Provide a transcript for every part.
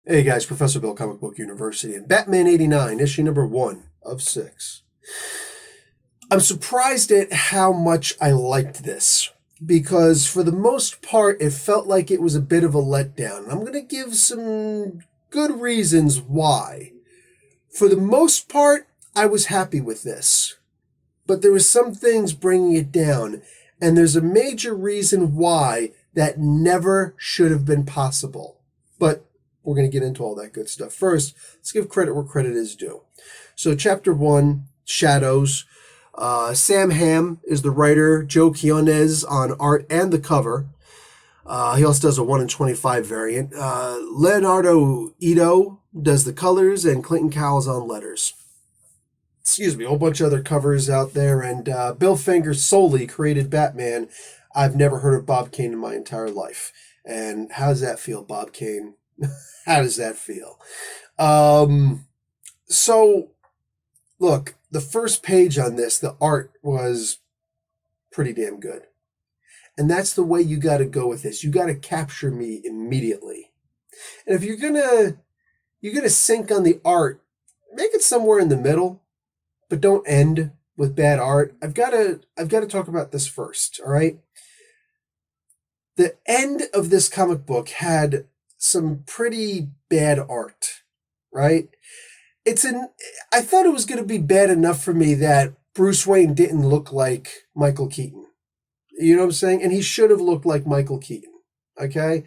Hey guys, Professor Bill, Comic Book University, and Batman 89, issue number 1 of 6. I'm surprised at how much I liked this, because for the most part, it felt like it was a bit of a letdown. I'm going to give some good reasons why. For the most part, I was happy with this, but there were some things bringing it down, and there's a major reason why that never should have been possible. But we're going to get into all that good stuff. First, let's give credit where credit is due. So, Chapter 1, Shadows. Sam Hamm is the writer. Joe Quinones on art and the cover. He also does a 1 in 25 variant. Leonardo Ito does the colors, and Clinton Cowles on letters. Excuse me, a whole bunch of other covers out there. And Bill Finger solely created Batman. I've never heard of Bob Kane in my entire life. And how does that feel, Bob Kane? How does that feel? So, look, the first page on this, the art was pretty damn good. And that's the way you got to go with this. You got to capture me immediately. And if you're gonna sink on the art, make it somewhere in the middle, but don't end with bad art. I've got to talk about this first, all right? The end of this comic book had some pretty bad art, right? I thought it was going to be bad enough for me that Bruce Wayne didn't look like Michael Keaton. You know what I'm saying? And he should have looked like Michael Keaton, okay?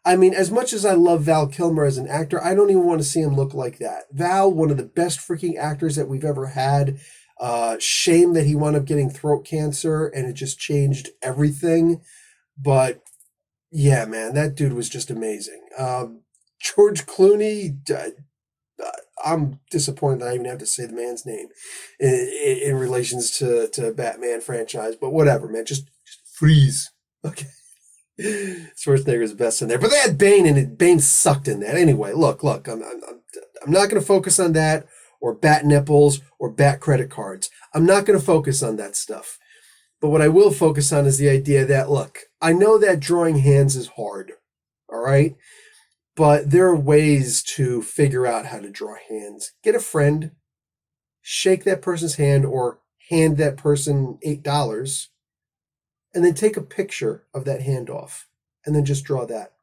I mean, as much as I love Val Kilmer as an actor, I don't even want to see him look like that. Val, one of the best freaking actors that we've ever had. Shame that he wound up getting throat cancer and it just changed everything. But yeah, man, that dude was just amazing. George Clooney, I'm disappointed that I even have to say the man's name in relations to Batman franchise, but whatever, man, just freeze. Okay. Schwarzenegger's best in there, but they had Bane in it. Bane sucked in that. Anyway, look, I'm not going to focus on that or bat nipples or bat credit cards. I'm not going to focus on that stuff. But what I will focus on is the idea that, look, I know that drawing hands is hard, all right? But there are ways to figure out how to draw hands. Get a friend, shake that person's hand or hand that person $8, and then take a picture of that handoff, and then just draw that.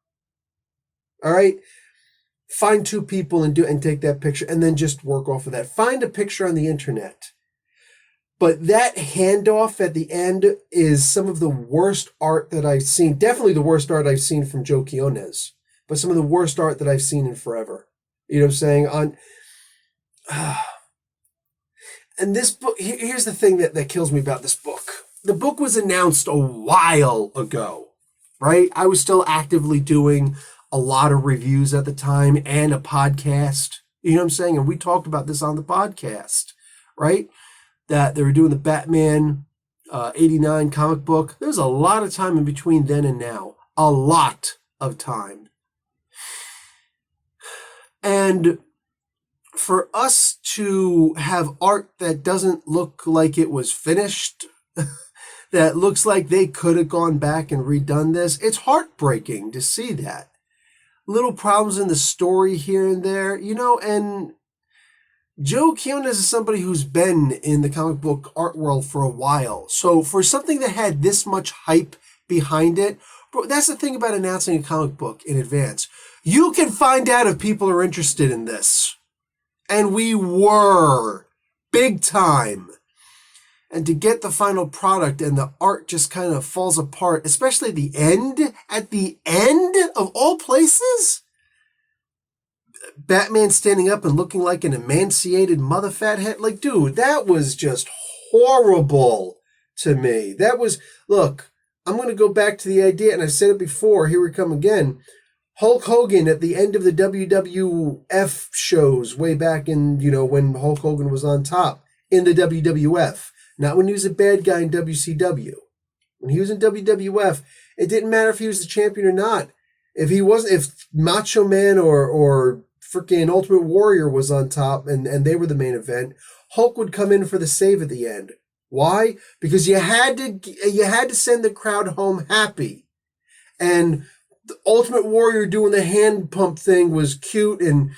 All right? Find two people and take that picture, and then just work off of that. Find a picture on the internet. But that handoff at the end is some of the worst art that I've seen. Definitely the worst art I've seen from Joe Quinones. But some of the worst art that I've seen in forever. You know what I'm saying? And this book, here's the thing that kills me about this book. The book was announced a while ago, right? I was still actively doing a lot of reviews at the time and a podcast. You know what I'm saying? And we talked about this on the podcast, right? That they were doing the Batman 89 comic book. There's a lot of time in between then and now. A lot of time. And for us to have art that doesn't look like it was finished, that looks like they could have gone back and redone this, it's heartbreaking to see that. Little problems in the story here and there, you know, and Joe Quinones is somebody who's been in the comic book art world for a while. So for something that had this much hype behind it, but that's the thing about announcing a comic book in advance. You can find out if people are interested in this. And we were. Big time. And to get the final product and the art just kind of falls apart, especially at the end of all places? Batman standing up and looking like an emaciated mother fathead. Like, dude, that was just horrible to me. That was, look, I'm going to go back to the idea, and I said it before, here we come again. Hulk Hogan at the end of the WWF shows way back in, you know, when Hulk Hogan was on top in the WWF. Not when he was a bad guy in WCW. When he was in WWF, it didn't matter if he was the champion or not. If Macho Man or freaking Ultimate Warrior was on top and they were the main event, Hulk would come in for the save at the end. Why? Because you had to send the crowd home happy. And The Ultimate Warrior doing the hand pump thing was cute, and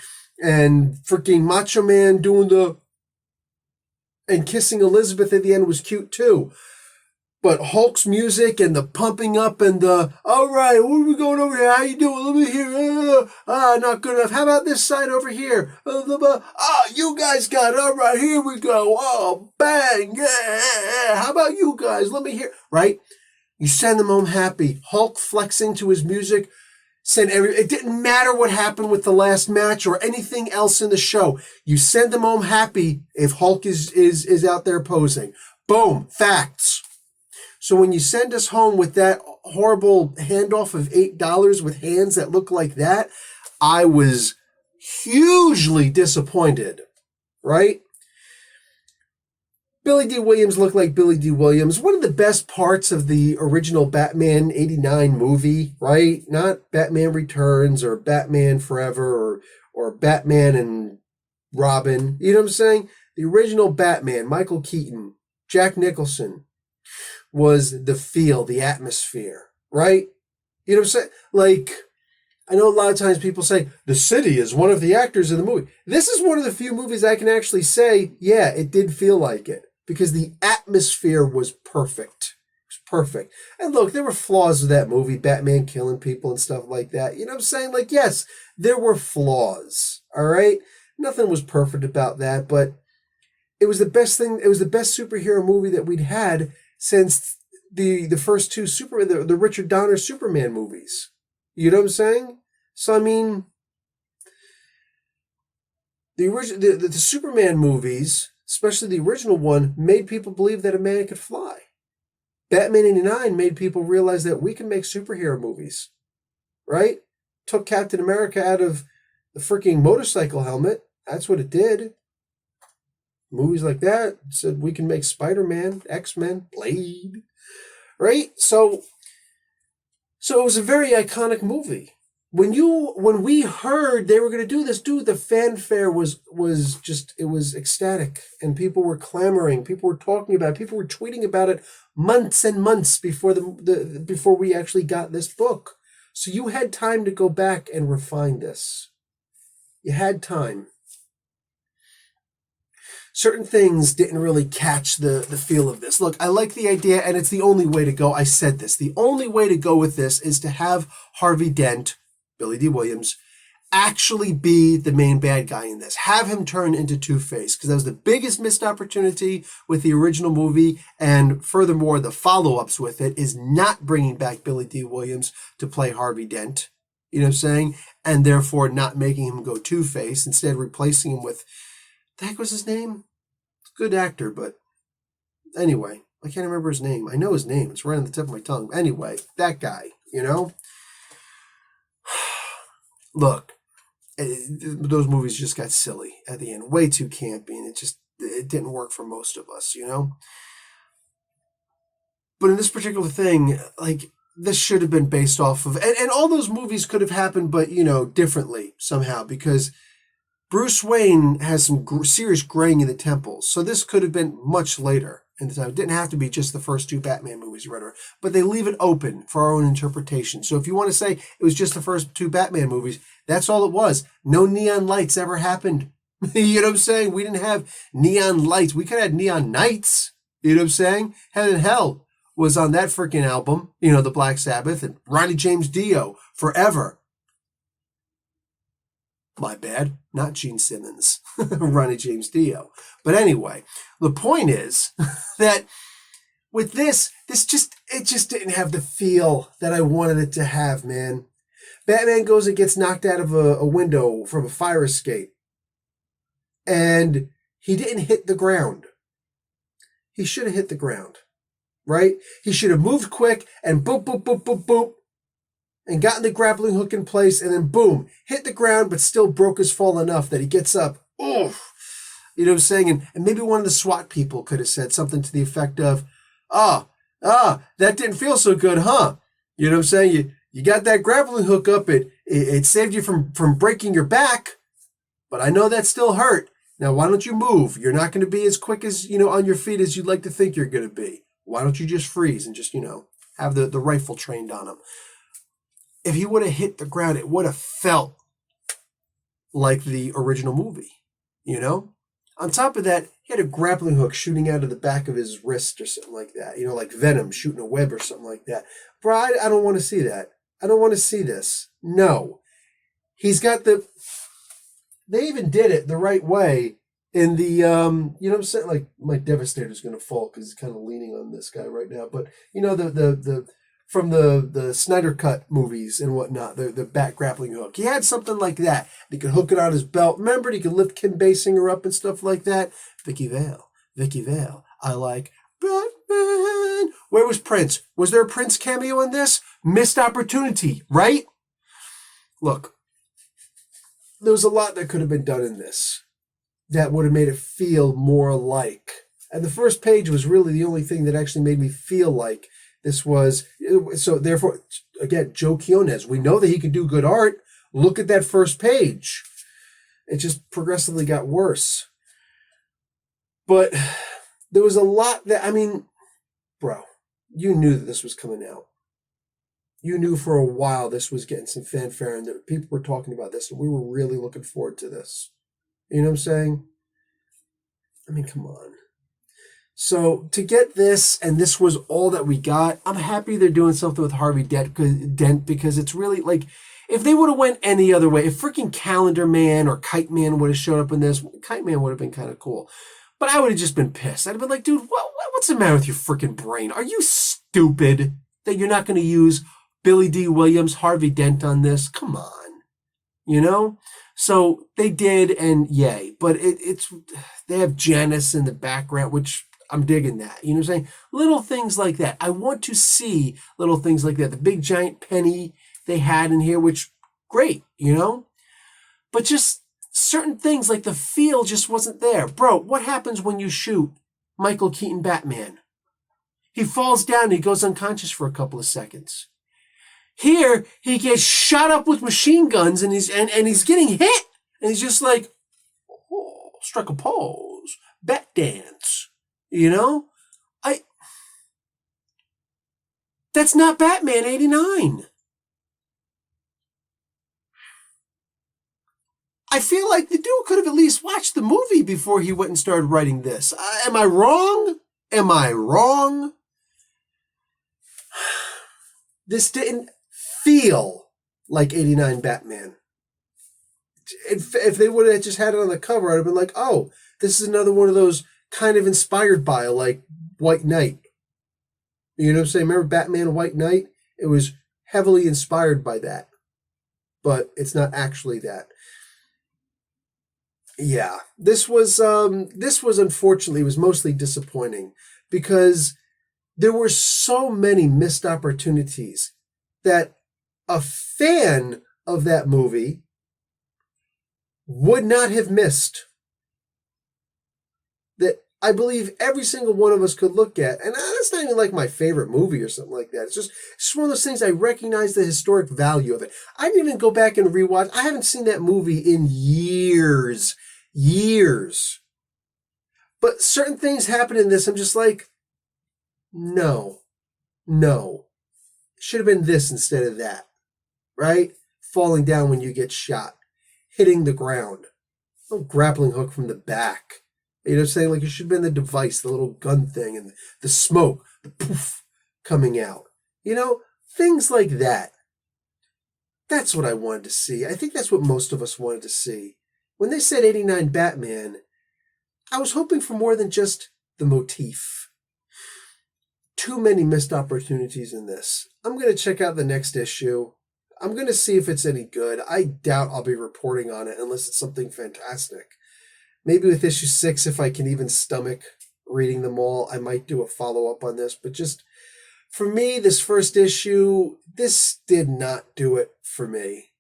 freaking Macho Man doing and kissing Elizabeth at the end was cute too. But Hulk's music and the pumping up and the, all right, what are we going over here? How you doing? Let me hear. Not good enough. How about this side over here? You guys got it. All right, here we go. Oh, bang. Yeah. How about you guys? Let me hear. Right? You send them home happy. Hulk flexing to his music. It didn't matter what happened with the last match or anything else in the show. You send them home happy if Hulk is out there posing. Boom. Facts. So when you send us home with that horrible handoff of $8 with hands that look like that, I was hugely disappointed, right? Billy D. Williams looked like Billy D. Williams. One of the best parts of the original Batman '89 movie, right? Not Batman Returns or Batman Forever or Batman and Robin. You know what I'm saying? The original Batman, Michael Keaton, Jack Nicholson, was the feel, the atmosphere, right? You know what I'm saying? Like, I know a lot of times people say, the city is one of the actors in the movie. This is one of the few movies I can actually say, yeah, it did feel like it. Because the atmosphere was perfect. It was perfect. And look, there were flaws with that movie, Batman killing people and stuff like that. You know what I'm saying? Like, yes, there were flaws, all right? Nothing was perfect about that, but it was the best thing. It was the best superhero movie that we'd had since the first two the Richard Donner Superman movies. You know what I'm saying? So, I mean, the Superman movies, especially the original one, made people believe that a man could fly. Batman '89 made people realize that we can make superhero movies, right? Took Captain America out of the freaking motorcycle helmet. That's what it did. Movies like that said we can make Spider-Man, X-Men, Blade, right? So it was a very iconic movie. When we heard they were going to do this, dude, the fanfare was just, it was ecstatic, and people were clamoring, people were talking about it, people were tweeting about it months and months before before we actually got this book. So you had time to go back and refine this. You had time. Certain things didn't really catch the feel of this. Look, I like the idea, and it's the only way to go. I said this. The only way to go with this is to have Harvey Dent, Billy D. Williams, actually be the main bad guy in this. Have him turn into Two-Face, because that was the biggest missed opportunity with the original movie, and furthermore, the follow-ups with it is not bringing back Billy D. Williams to play Harvey Dent, you know what I'm saying? And therefore not making him go Two-Face, instead replacing him with, the heck was his name? Good actor, but anyway, I can't remember his name. I know his name. It's right on the tip of my tongue. Anyway, that guy, you know? Look, those movies just got silly at the end. Way too campy, and it didn't work for most of us, you know? But in this particular thing, like, this should have been based off of, and all those movies could have happened, but, you know, differently somehow, because Bruce Wayne has some serious graying in the temples, so this could have been much later in the time. It didn't have to be just the first two Batman movies you read about, but they leave it open for our own interpretation. So if you want to say it was just the first two Batman movies, that's all it was. No neon lights ever happened. You know what I'm saying? We didn't have neon lights. We could have had neon nights. You know what I'm saying? Heaven and Hell was on that freaking album, you know, the Black Sabbath, and Ronnie James Dio, Forever. My bad, not Gene Simmons, Ronnie James Dio. But anyway, the point is that with this just didn't have the feel that I wanted it to have, man. Batman goes and gets knocked out of a window from a fire escape, and he didn't hit the ground. He should have hit the ground, right? He should have moved quick and boop, boop, boop, boop, boop, and gotten the grappling hook in place, and then boom, hit the ground, but still broke his fall enough that he gets up. Oof. You know what I'm saying? And maybe one of the SWAT people could have said something to the effect of, that didn't feel so good, huh? You know what I'm saying? You got that grappling hook up, it saved you from breaking your back, but I know that still hurt. Now, why don't you move? You're not going to be as quick as, you know, on your feet as you'd like to think you're going to be. Why don't you just freeze and just, you know, have the rifle trained on him? if he would have hit the ground, it would have felt like the original movie, you know? On top of that, he had a grappling hook shooting out of the back of his wrist or something like that, you know, like Venom shooting a web or something like that. Bro, I don't want to see that. I don't want to see this. No. He's got the... They even did it the right way in the, you know what I'm saying? Like, my Devastator's going to fall because he's kind of leaning on this guy right now. But, you know, from the Snyder Cut movies and whatnot, the back grappling hook. He had something like that. He could hook it on his belt. Remember, he could lift Kim Basinger up and stuff like that. Vicki Vale. I like Batman. Where was Prince? Was there a Prince cameo in this? Missed opportunity, right? Look, there was a lot that could have been done in this that would have made it feel more like. And the first page was really the only thing that actually made me feel like this was. So therefore, again, Joe Quinones, we know that he could do good art. Look at that first page. It just progressively got worse. But there was a lot that, I mean, bro, you knew that this was coming out. You knew for a while this was getting some fanfare and that people were talking about this and we were really looking forward to this. You know what I'm saying? I mean, come on. So to get this, and this was all that we got, I'm happy they're doing something with Harvey Dent because it's really like, if they would have went any other way, if freaking Calendar Man or Kite Man would have showed up in this, Kite Man would have been kind of cool. But I would have just been pissed. I'd have been like, dude, what's the matter with your freaking brain? Are you stupid that you're not going to use Billy D. Williams, Harvey Dent on this? Come on. You know? So they did, and yay. But it's they have Janice in the background, which I'm digging that. You know what I'm saying? Little things like that. I want to see little things like that. The big giant penny they had in here, which, great, you know? But just certain things like the feel just wasn't there. Bro, what happens when you shoot Michael Keaton Batman? He falls down and he goes unconscious for a couple of seconds. Here, he gets shot up with machine guns and he's getting hit. And he's just like, oh, struck a pose, bat dance. You know? That's not Batman 89. I feel like the dude could have at least watched the movie before he went and started writing this. Am I wrong? Am I wrong? This didn't feel like 89 Batman. If they would have just had it on the cover, I'd have been like, oh, this is another one of those kind of inspired by, like, White Knight. You know what I'm saying? Remember Batman White Knight? It was heavily inspired by that. But it's not actually that. Yeah. This was unfortunately, was mostly disappointing because there were so many missed opportunities that a fan of that movie would not have missed. That I believe every single one of us could look at. And that's not even like my favorite movie or something like that. It's just one of those things I recognize the historic value of it. I didn't even go back and rewatch. I haven't seen that movie in years. But certain things happen in this. I'm just like, no. Should have been this instead of that. Right? Falling down when you get shot. Hitting the ground. No grappling hook from the back. You know what I'm saying? Like, it should have been the device, the little gun thing, and the smoke, the poof coming out. You know? Things like that. That's what I wanted to see. I think that's what most of us wanted to see. When they said 89 Batman, I was hoping for more than just the motif. Too many missed opportunities in this. I'm going to check out the next issue. I'm going to see if it's any good. I doubt I'll be reporting on it unless it's something fantastic. Maybe with issue 6, if I can even stomach reading them all, I might do a follow-up on this. But just, for me, this first issue, this did not do it for me.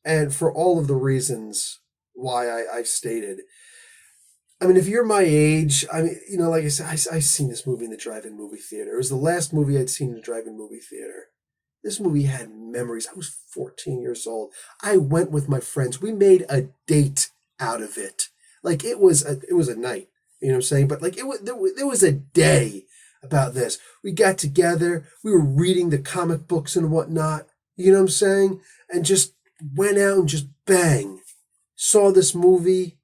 And for all of the reasons why I stated. I mean, if you're my age, I mean, you know, like I said, I've seen this movie in the drive-in movie theater. It was the last movie I'd seen in the drive-in movie theater. This movie had memories. I was 14 years old. I went with my friends. We made a date out of it. Like, it was a night, you know what I'm saying? But like, there was a day about this. We got together. We were reading the comic books and whatnot. You know what I'm saying? And just went out and just bang. Saw this movie,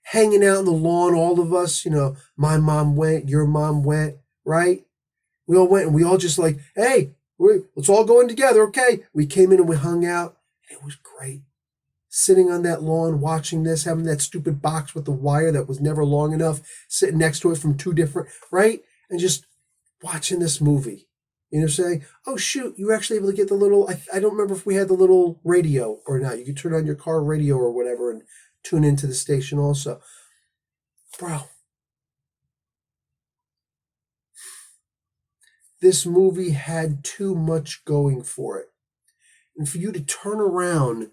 hanging out on the lawn, all of us, my mom went, your mom went, right? We all went and we all just like, hey, let's all go in together, okay? We came in and we hung out. And it was great. Sitting on that lawn, watching this, having that stupid box with the wire that was never long enough, sitting next to it from two different, right? And just watching this movie. Saying, oh, shoot, you were actually able to get the little, I don't remember if we had the little radio or not. You could turn on your car radio or whatever and tune into the station also. Bro, this movie had too much going for it. And for you to turn around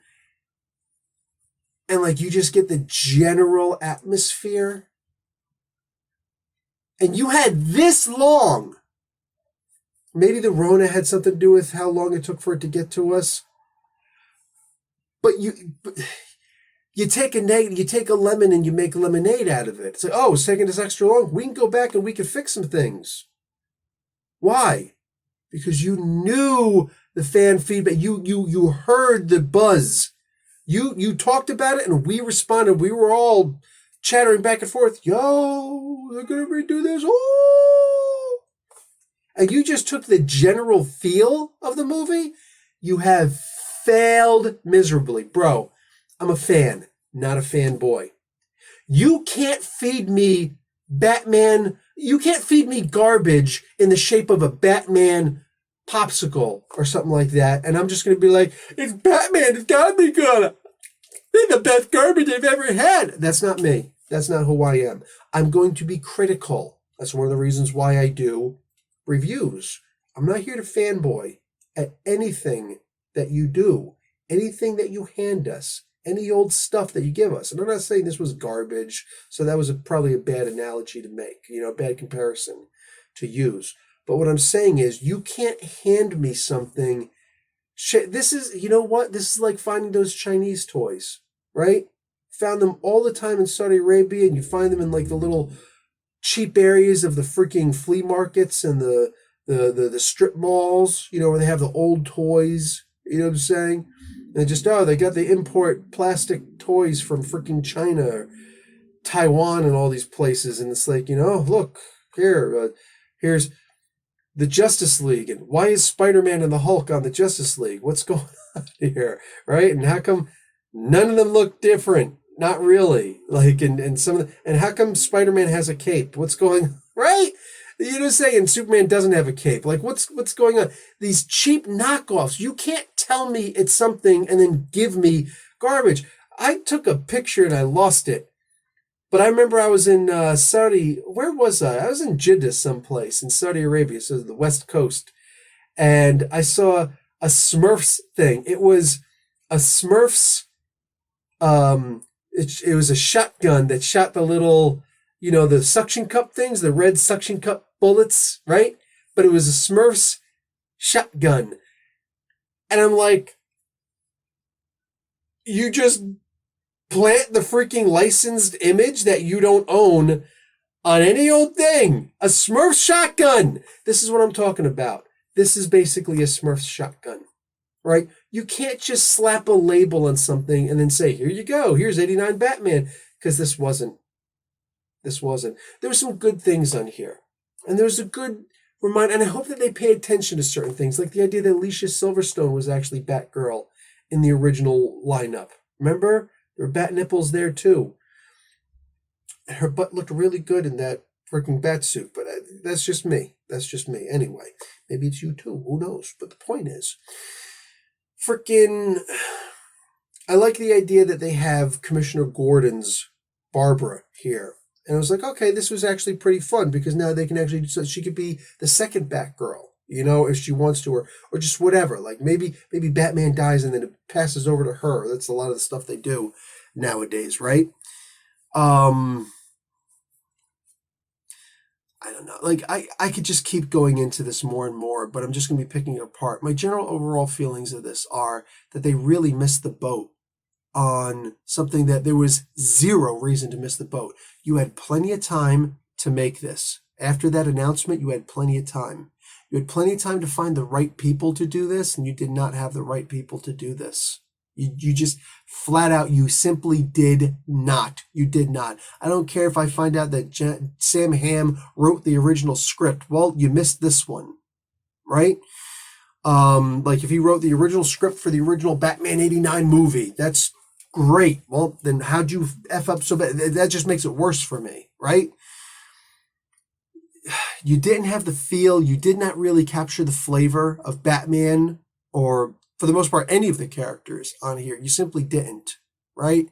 and you just get the general atmosphere, and you had this long. Maybe the Rona had something to do with how long it took for it to get to us. But you take a lemon and you make lemonade out of it. It's like, oh, it's taking us extra long. We can go back and we can fix some things. Why? Because you knew the fan feedback. You heard the buzz. You talked about it and we responded. We were all chattering back and forth. Yo, they're going to redo this. Oh! And you just took the general feel of the movie. You have failed miserably. Bro, I'm a fan, not a fanboy. You can't feed me Batman. You can't feed me garbage in the shape of a Batman popsicle or something like that. And I'm just going to be like, it's Batman. It's got to be good. It's the best garbage I've ever had. That's not me. That's not who I am. I'm going to be critical. That's one of the reasons why I do reviews. I'm not here to fanboy at anything that you do, anything that you hand us, any old stuff that you give us. And I'm not saying this was garbage, so that was probably a bad analogy to make, a bad comparison to use. But what I'm saying is you can't hand me something. This is, This is like finding those Chinese toys, right? Found them all the time in Saudi Arabia, and you find them in the little cheap areas of the freaking flea markets and the strip malls, where they have the old toys, you know what I'm saying? And they got the import plastic toys from freaking China or Taiwan and all these places. And it's look, here's the Justice League. And why is Spider-Man and the Hulk on the Justice League? What's going on here, right? And how come none of them look different? Not really. And how come Spider-Man has a cape? What's going on? Right? Saying Superman doesn't have a cape. What's going on? These cheap knockoffs. You can't tell me it's something and then give me garbage. I took a picture and I lost it. But I remember I was in Saudi. Where was I? I was in Jeddah someplace in Saudi Arabia, so the West Coast. And I saw a Smurfs thing. It was a Smurfs... It was a shotgun that shot the little, the suction cup things, the red suction cup bullets, right? But it was a Smurfs shotgun. And I'm like, you just plant the freaking licensed image that you don't own on any old thing. A Smurfs shotgun. This is what I'm talking about. This is basically a Smurfs shotgun. Right? You can't just slap a label on something and then say, here you go, here's 89 Batman, because this wasn't. There were some good things on here. And there's a good reminder, and I hope that they pay attention to certain things, like the idea that Alicia Silverstone was actually Batgirl in the original lineup. Remember? There were bat nipples there too. And her butt looked really good in that freaking bat suit, but that's just me. Anyway, maybe it's you too. Who knows? But the point is, I like the idea that they have Commissioner Gordon's Barbara here. And I was like, okay, this was actually pretty fun because now they can actually, so she could be the second Batgirl, if she wants to, or just whatever. Maybe Batman dies and then it passes over to her. That's a lot of the stuff they do nowadays, right? I don't know. I could just keep going into this more and more, but I'm just going to be picking it apart. My general overall feelings of this are that they really missed the boat on something that there was zero reason to miss the boat. You had plenty of time to make this. After that announcement, you had plenty of time. You had plenty of time to find the right people to do this, and you did not have the right people to do this. You just flat out, you simply did not. You did not. I don't care if I find out that Sam Hamm wrote the original script. Well, you missed this one, right? Like if he wrote the original script for the original Batman 89 movie, that's great. Well, then how'd you F up so bad? That just makes it worse for me, right? You didn't have the feel. You did not really capture the flavor of Batman, or for the most part, any of the characters on here. You simply didn't, right?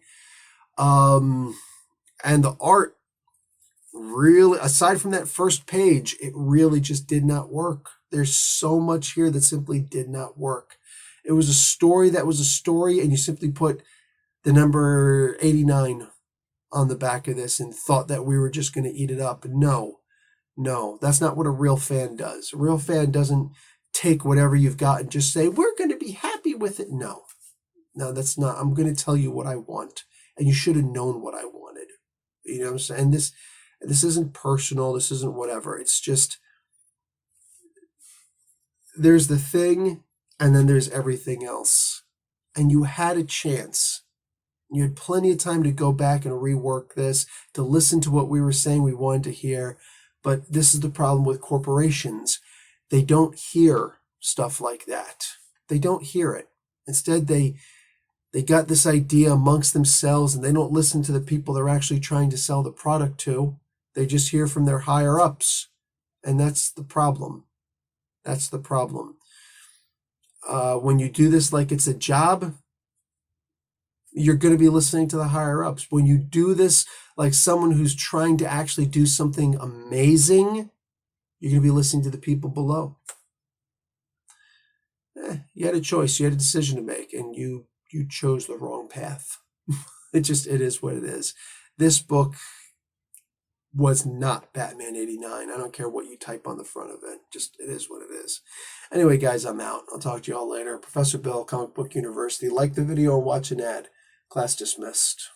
And the art really, aside from that first page, it really just did not work. There's so much here that simply did not work. It was a story that was a story, and you simply put the number 89 on the back of this and thought that we were just going to eat it up. No, that's not what a real fan does. A real fan doesn't take whatever you've got and just say, we're going to be happy with it. No, that's not. I'm going to tell you what I want, and you should have known what I wanted. You know what I'm saying? And this isn't personal. This isn't whatever. It's just, there's the thing, and then there's everything else. And you had a chance. You had plenty of time to go back and rework this, to listen to what we were saying we wanted to hear. But this is the problem with corporations. They don't hear stuff like that. They don't hear it. Instead, they got this idea amongst themselves, and they don't listen to the people they're actually trying to sell the product to. They just hear from their higher ups. And that's the problem. That's the problem. When you do this like it's a job, you're going to be listening to the higher ups. When you do this like someone who's trying to actually do something amazing, you're going to be listening to the people below. You had a choice. You had a decision to make, and you chose the wrong path. It is what it is. This book was not Batman 89. I don't care what you type on the front of it. It is what it is. Anyway, guys, I'm out. I'll talk to you all later. Professor Bill, Comic Book University. Like the video or watch an ad. Class dismissed.